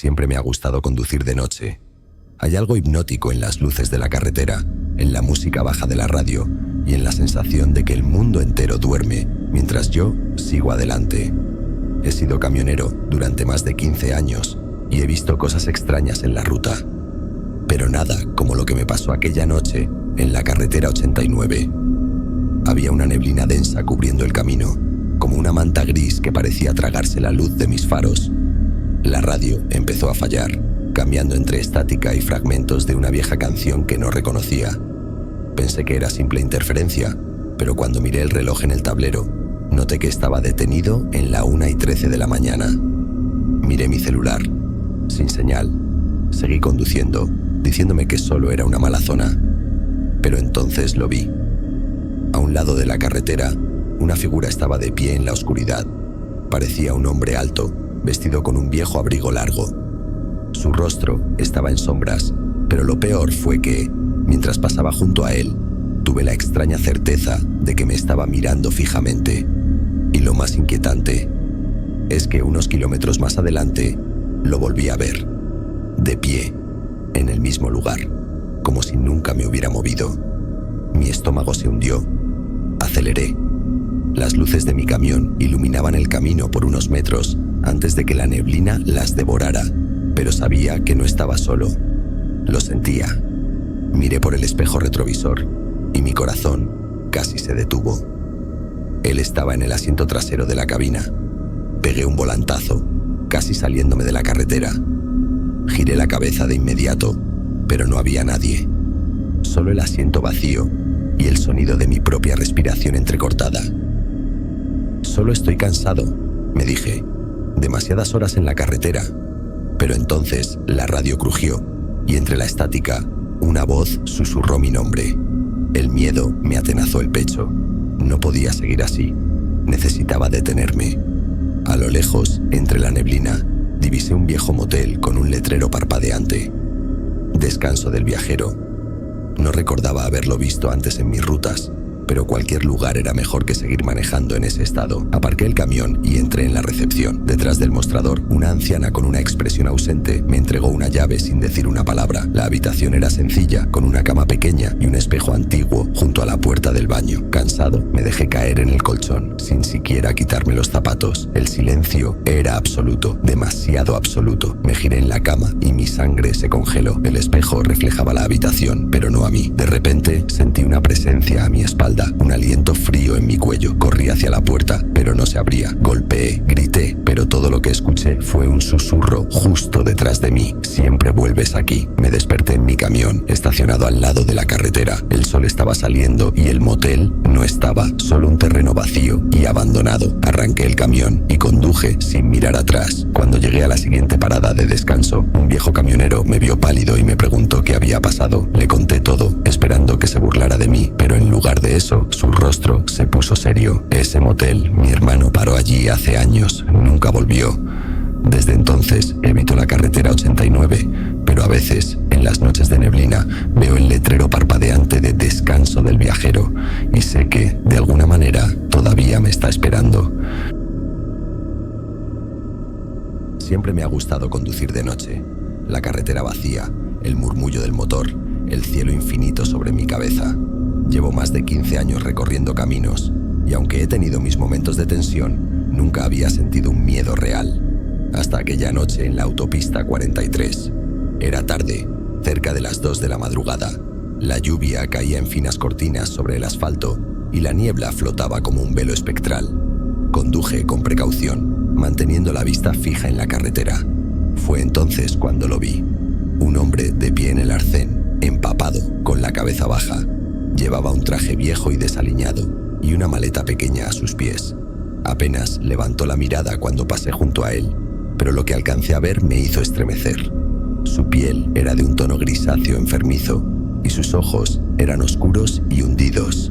Siempre me ha gustado conducir de noche. Hay algo hipnótico en las luces de la carretera, en la música baja de la radio y en la sensación de que el mundo entero duerme mientras yo sigo adelante. He sido camionero durante más de 15 años y he visto cosas extrañas en la ruta, pero nada como lo que me pasó aquella noche en la carretera 89. Había una neblina densa cubriendo el camino, como una manta gris que parecía tragarse la luz de mis faros. La radio empezó a fallar, cambiando entre estática y fragmentos de una vieja canción que no reconocía. Pensé que era simple interferencia, pero cuando miré el reloj en el tablero, noté que estaba detenido en la 1:13 de la mañana. Miré mi celular, sin señal. Seguí conduciendo, diciéndome que solo era una mala zona. Pero entonces lo vi. A un lado de la carretera, una figura estaba de pie en la oscuridad. Parecía un hombre alto, vestido con un viejo abrigo largo. Su rostro estaba en sombras, pero lo peor fue que, mientras pasaba junto a él, tuve la extraña certeza de que me estaba mirando fijamente. Y lo más inquietante es que unos kilómetros más adelante lo volví a ver, de pie, en el mismo lugar, como si nunca me hubiera movido. Mi estómago se hundió. Aceleré. Las luces de mi camión iluminaban el camino por unos metros antes de que la neblina las devorara, pero sabía que no estaba solo. Lo sentía. Miré por el espejo retrovisor y mi corazón casi se detuvo. Él estaba en el asiento trasero de la cabina. Pegué un volantazo, casi saliéndome de la carretera. Giré la cabeza de inmediato, pero no había nadie. Solo el asiento vacío y el sonido de mi propia respiración entrecortada. Solo estoy cansado, me dije. Demasiadas horas en la carretera. Pero entonces la radio crujió y entre la estática, una voz susurró mi nombre. El miedo me atenazó el pecho. No podía seguir así. Necesitaba detenerme. A lo lejos, entre la neblina, divisé un viejo motel con un letrero parpadeante. Descanso del viajero. No recordaba haberlo visto antes en mis rutas, pero cualquier lugar era mejor que seguir manejando en ese estado. Aparqué el camión y entré en la recepción. Detrás del mostrador, una anciana con una expresión ausente me entregó una llave sin decir una palabra. La habitación era sencilla, con una cama pequeña y un espejo antiguo junto a la puerta del baño. Cansado, me dejé caer en el colchón, sin siquiera quitarme los zapatos. El silencio era absoluto, demasiado absoluto. Me giré en la cama y mi sangre se congeló. El espejo reflejaba la habitación, pero no a mí. De repente, sentí una presencia a mi espalda. Un aliento frío en mi cuello. Corrí hacia la puerta, pero no se abría. Golpeé, grité, pero todo lo que escuché fue un susurro justo detrás de mí. Siempre vuelves aquí. Me desperté en mi camión, estacionado al lado de la carretera. El sol estaba saliendo y el motel no estaba, solo un terreno vacío y abandonado. Arranqué el camión y conduje sin mirar atrás. Cuando llegué a la siguiente parada de descanso, un viejo camionero me vio pálido y me preguntó qué había pasado. Le conté todo, esperando que se burlara de mí, pero en lugar de eso, su rostro se puso serio. Ese motel, mi hermano paró allí hace años, nunca volvió. Desde entonces evito la carretera 89, pero a veces, en las noches de neblina, veo el letrero parpadeante de descanso del viajero y sé que, de alguna manera, todavía me está esperando. Siempre me ha gustado conducir de noche. La carretera vacía, el murmullo del motor, el cielo infinito sobre mi cabeza. Llevo más de 15 años recorriendo caminos y aunque he tenido mis momentos de tensión, nunca había sentido un miedo real. Hasta aquella noche en la autopista 43. Era tarde, cerca de las 2 de la madrugada. La lluvia caía en finas cortinas sobre el asfalto y la niebla flotaba como un velo espectral. Conduje con precaución, manteniendo la vista fija en la carretera. Fue entonces cuando lo vi. Un hombre de pie en el arcén, empapado, con la cabeza baja. Llevaba un traje viejo y desaliñado y una maleta pequeña a sus pies. Apenas levantó la mirada cuando pasé junto a él, pero lo que alcancé a ver me hizo estremecer. Su piel era de un tono grisáceo enfermizo y sus ojos eran oscuros y hundidos.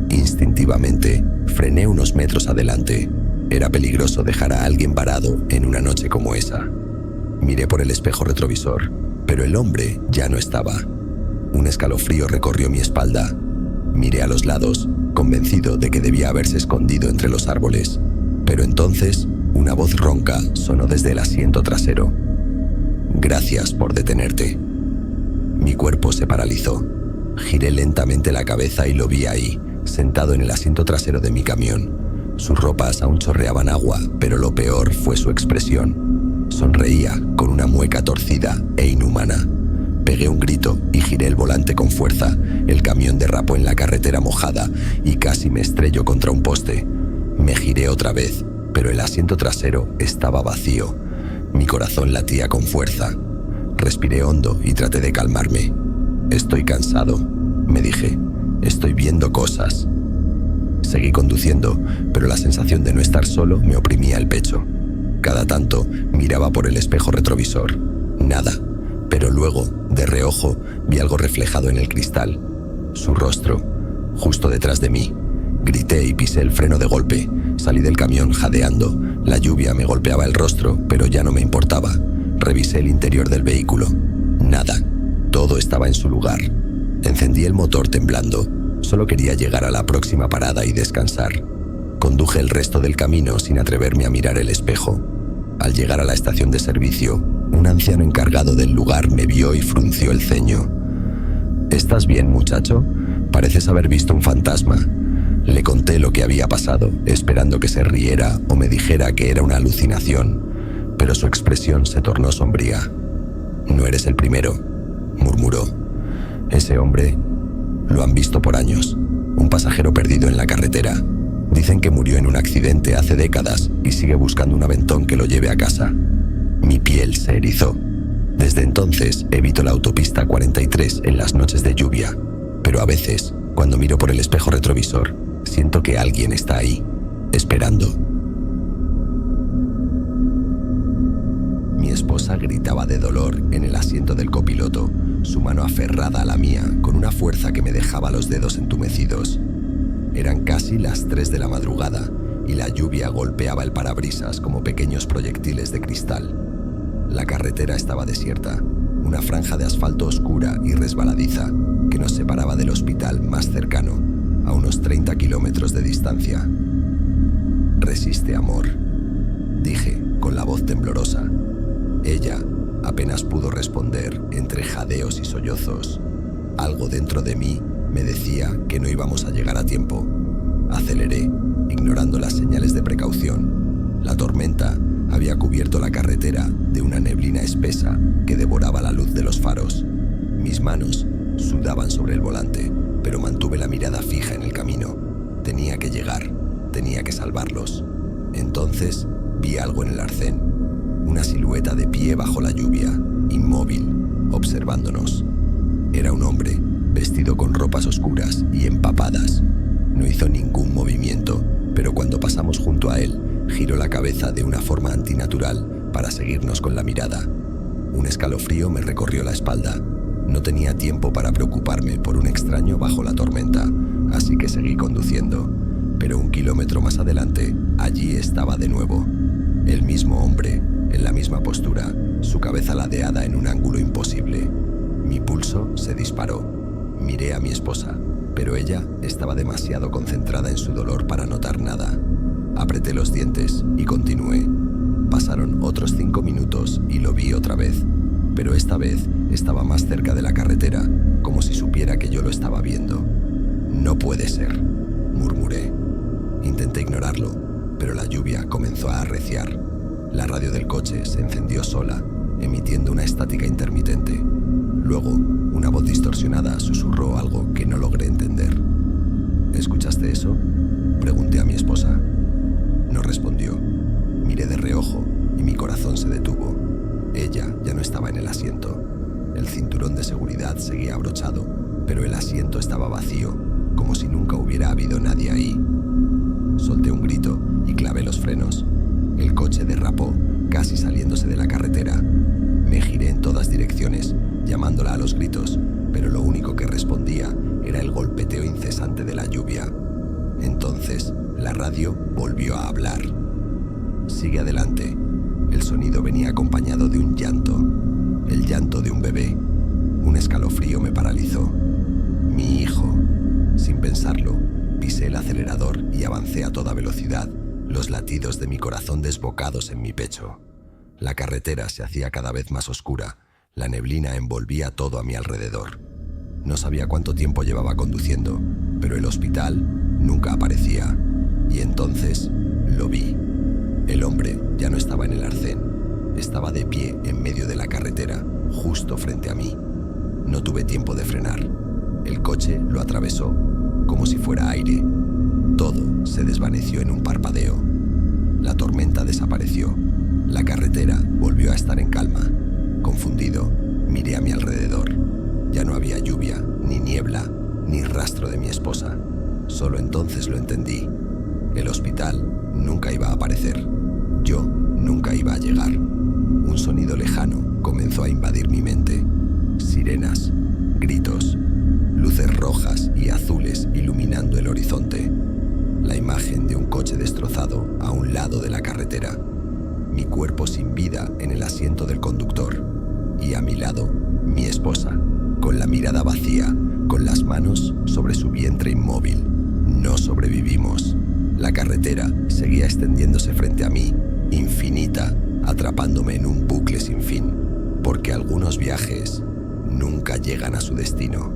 Instintivamente, frené unos metros adelante. Era peligroso dejar a alguien varado en una noche como esa. Miré por el espejo retrovisor, pero el hombre ya no estaba. Un escalofrío recorrió mi espalda. Miré a los lados, convencido de que debía haberse escondido entre los árboles. Pero entonces, una voz ronca sonó desde el asiento trasero. Gracias por detenerte. Mi cuerpo se paralizó. Giré lentamente la cabeza y lo vi ahí, sentado en el asiento trasero de mi camión. Sus ropas aún chorreaban agua, pero lo peor fue su expresión. Sonreía con una mueca torcida e inhumana. Pegué un grito y giré el volante con fuerza. El camión derrapó en la carretera mojada y casi me estrelló contra un poste. Me giré otra vez, pero el asiento trasero estaba vacío. Mi corazón latía con fuerza. Respiré hondo y traté de calmarme. Estoy cansado, me dije. Estoy viendo cosas. Seguí conduciendo, pero la sensación de no estar solo me oprimía el pecho. Cada tanto miraba por el espejo retrovisor. Nada. Pero luego, de reojo, vi algo reflejado en el cristal. Su rostro, justo detrás de mí. Grité y pisé el freno de golpe. Salí del camión jadeando. La lluvia me golpeaba el rostro, pero ya no me importaba. Revisé el interior del vehículo. Nada. Todo estaba en su lugar. Encendí el motor temblando. Solo quería llegar a la próxima parada y descansar. Conduje el resto del camino sin atreverme a mirar el espejo. Al llegar a la estación de servicio, un anciano encargado del lugar me vio y frunció el ceño. ¿Estás bien, muchacho? Pareces haber visto un fantasma. Le conté lo que había pasado, esperando que se riera o me dijera que era una alucinación, pero su expresión se tornó sombría. No eres el primero, murmuró. Ese hombre lo han visto por años, un pasajero perdido en la carretera. Dicen que murió en un accidente hace décadas y sigue buscando un aventón que lo lleve a casa. Mi piel se erizó. Desde entonces evito la autopista 43 en las noches de lluvia, pero a veces, cuando miro por el espejo retrovisor, siento que alguien está ahí, esperando. Mi esposa gritaba de dolor en el asiento del copiloto, su mano aferrada a la mía con una fuerza que me dejaba los dedos entumecidos. Eran casi las 3 de la madrugada y la lluvia golpeaba el parabrisas como pequeños proyectiles de cristal. La carretera estaba desierta, una franja de asfalto oscura y resbaladiza que nos separaba del hospital más cercano, a unos 30 kilómetros de distancia. «Resiste, amor», dije con la voz temblorosa. Ella apenas pudo responder entre jadeos y sollozos. Algo dentro de mí me decía que no íbamos a llegar a tiempo. Aceleré, ignorando las señales de precaución. La tormenta había cubierto la carretera de una neblina espesa que devoraba la luz de los faros. Mis manos sudaban sobre el volante, pero mantuve la mirada fija en el camino. Tenía que llegar, tenía que salvarlos. Entonces vi algo en el arcén, una silueta de pie bajo la lluvia, inmóvil, observándonos. Era un hombre, vestido con ropas oscuras y empapadas. No hizo ningún movimiento, pero cuando pasamos junto a él, giró la cabeza de una forma antinatural para seguirnos con la mirada. Un escalofrío me recorrió la espalda. No tenía tiempo para preocuparme por un extraño bajo la tormenta, así que seguí conduciendo. Pero 1 kilómetro más adelante, allí estaba de nuevo. El mismo hombre, en la misma postura, su cabeza ladeada en un ángulo imposible. Mi pulso se disparó. Miré a mi esposa, pero ella estaba demasiado concentrada en su dolor para notar nada. Apreté los dientes y continué. Pasaron otros 5 minutos y lo vi otra vez, pero esta vez estaba más cerca de la carretera, como si supiera que yo lo estaba viendo. «No puede ser», murmuré. Intenté ignorarlo, pero la lluvia comenzó a arreciar. La radio del coche se encendió sola, emitiendo una estática intermitente. Luego, una voz distorsionada susurró algo que no logré entender. «¿Escuchaste eso?», pregunté a mi esposa. No respondió. Miré de reojo y mi corazón se detuvo. Ella ya no estaba en el asiento. El cinturón de seguridad seguía abrochado, pero el asiento estaba vacío, como si nunca hubiera habido nadie ahí. Solté un grito y clavé los frenos. El coche derrapó, casi saliéndose de la carretera. Me giré en todas direcciones, llamándola a los gritos, pero lo único que respondía era el golpeteo incesante de la lluvia. Entonces, la radio volvió a hablar. «Sigue adelante». El sonido venía acompañado de un llanto, el llanto de un bebé. Un escalofrío me paralizó. «Mi hijo». Sin pensarlo, pisé el acelerador y avancé a toda velocidad, los latidos de mi corazón desbocados en mi pecho. La carretera se hacía cada vez más oscura, La neblina envolvía todo a mi alrededor. No sabía cuánto tiempo llevaba conduciendo, pero el hospital nunca aparecía. Y entonces lo vi. El hombre ya no estaba en el arcén. Estaba de pie en medio de la carretera, justo frente a mí. No tuve tiempo de frenar. El coche lo atravesó, como si fuera aire. Todo se desvaneció en un parpadeo. La tormenta desapareció. La carretera volvió a estar en calma. Confundido, miré a mi alrededor. Ya no había lluvia, ni niebla, ni rastro de mi esposa. Solo entonces lo entendí. El hospital nunca iba a aparecer. Yo nunca iba a llegar. Un sonido lejano comenzó a invadir mi mente. Sirenas, gritos, luces rojas y azules iluminando el horizonte. La imagen de un coche destrozado a un lado de la carretera. Mi cuerpo sin vida en el asiento del conductor. Y a mi lado, mi esposa, con la mirada vacía, con las manos sobre su vientre inmóvil. No sobrevivimos. La carretera seguía extendiéndose frente a mí, infinita, atrapándome en un bucle sin fin, porque algunos viajes nunca llegan a su destino.